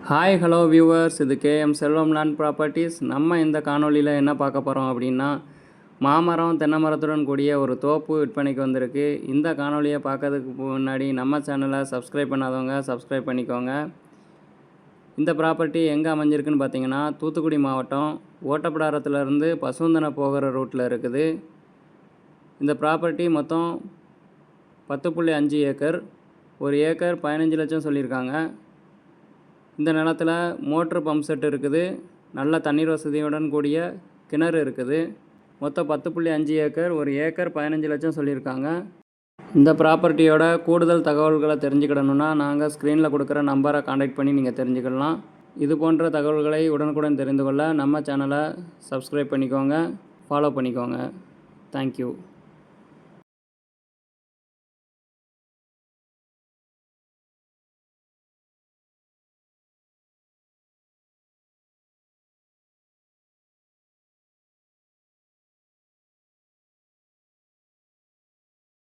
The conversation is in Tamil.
ஹாய் ஹலோ வியூவர்ஸ், இது கேஎம் செல்வம் லேண்ட் ப்ராப்பர்ட்டிஸ். நம்ம இந்த காணொலியில் என்ன பார்க்க போகிறோம் அப்படின்னா, மாமரம் தென்னை மரத்துடன் கூடிய ஒரு தோப்பு விற்பனைக்கு வந்திருக்கு. இந்த காணொலியை பார்க்கறதுக்கு முன்னாடி நம்ம சேனலை சப்ஸ்கிரைப் பண்ணாதவங்க சப்ஸ்கிரைப் பண்ணிக்கோங்க. இந்த ப்ராப்பர்ட்டி எங்கே அமைஞ்சிருக்குன்னு பார்த்தீங்கன்னா, தூத்துக்குடி மாவட்டம் ஓட்டப்பிடாரத்துலேருந்து பசுந்தனை போகிற ரூட்டில் இருக்குது. இந்த ப்ராப்பர்ட்டி மொத்தம் 10.5 ஏக்கர். ஒரு ஏக்கர் 15 லட்சம் சொல்லியிருக்காங்க. இந்த நிலத்தில் மோட்ரு பம்ப் செட் இருக்குது. நல்ல தண்ணீர் வசதியுடன் கூடிய கிணறு இருக்குது. மொத்தம் 10.5 ஏக்கர், ஒரு ஏக்கர் 15 லட்சம் சொல்லியிருக்காங்க. இந்த ப்ராப்பர்ட்டியோட கூடுதல் தகவல்களை தெரிஞ்சுக்கிடணுன்னா நாங்கள் ஸ்க்ரீனில் கொடுக்குற நம்பரை கான்டாக்ட் பண்ணி நீங்கள் தெரிஞ்சுக்கலாம். இது போன்ற தகவல்களை உடனுக்குடன் தெரிந்து கொள்ள நம்ம சேனலை சப்ஸ்கிரைப் பண்ணிக்கோங்க, ஃபாலோ பண்ணிக்கோங்க. தேங்க்யூ.